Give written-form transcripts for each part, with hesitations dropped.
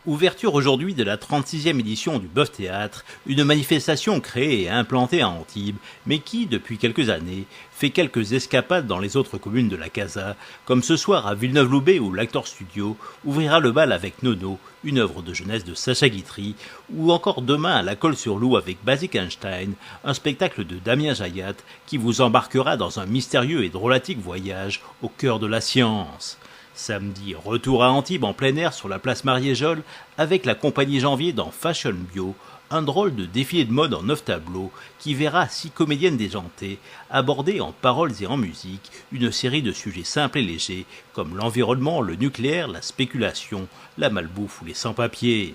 Ouverture aujourd'hui de la 36e édition du Bœuf Théâtre, une manifestation créée et implantée à Antibes, mais qui, depuis quelques années, fait quelques escapades dans les autres communes de la Casa, comme ce soir à Villeneuve-Loubet où l'Actor Studio ouvrira le bal avec Nono, une œuvre de jeunesse de Sacha Guitry, ou encore demain à la Colle-sur-Loup avec Basic Einstein, un spectacle de Damien Jayat qui vous embarquera dans un mystérieux et drôlatique voyage au cœur de la science. Samedi, retour à Antibes en plein air sur la place Mariéjol avec la compagnie Janvier dans Fashion Bio, un drôle de défilé de mode en 9 tableaux qui verra 6 comédiennes déjantées aborder en paroles et en musique une série de sujets simples et légers comme l'environnement, le nucléaire, la spéculation, la malbouffe ou les sans-papiers.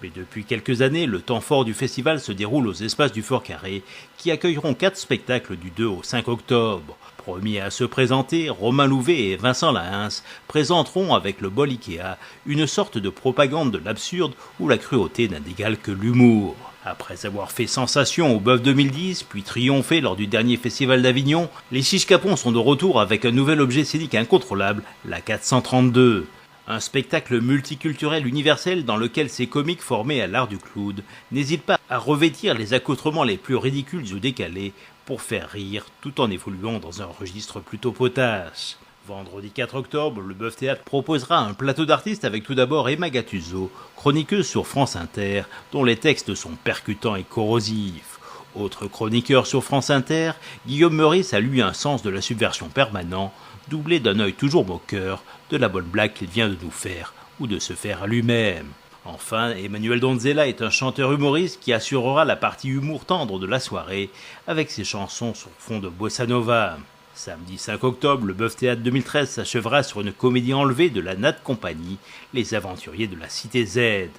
Mais depuis quelques années, le temps fort du festival se déroule aux espaces du Fort Carré, qui accueilleront 4 spectacles du 2 au 5 octobre. Premiers à se présenter, Romain Louvet et Vincent Lahens présenteront avec le bol Ikea une sorte de propagande de l'absurde où la cruauté n'a d'égal que l'humour. Après avoir fait sensation au Bœuf 2010, puis triomphé lors du dernier festival d'Avignon, les Chiches Capons sont de retour avec un nouvel objet scénique incontrôlable, la 432. Un spectacle multiculturel universel dans lequel ces comiques formés à l'art du clown n'hésitent pas à revêtir les accoutrements les plus ridicules ou décalés pour faire rire tout en évoluant dans un registre plutôt potache. Vendredi 4 octobre, le Bœuf Théâtre proposera un plateau d'artistes avec tout d'abord Emma Gattuso, chroniqueuse sur France Inter, dont les textes sont percutants et corrosifs. Autre chroniqueur sur France Inter, Guillaume Meurice a lui un sens de la subversion permanent, doublé d'un œil toujours moqueur de la bonne blague qu'il vient de nous faire ou de se faire à lui-même. Enfin, Emmanuel Donzella est un chanteur humoriste qui assurera la partie humour tendre de la soirée avec ses chansons sur fond de bossa nova. Samedi 5 octobre, le Bœuf Théâtre 2013 s'achèvera sur une comédie enlevée de la Nat Compagnie, Les Aventuriers de la Cité Z.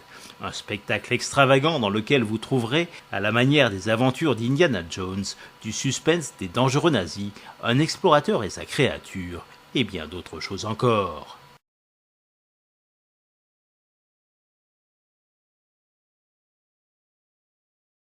Un spectacle extravagant dans lequel vous trouverez, à la manière des aventures d'Indiana Jones, du suspense, des dangereux nazis, un explorateur et sa créature, et bien d'autres choses encore.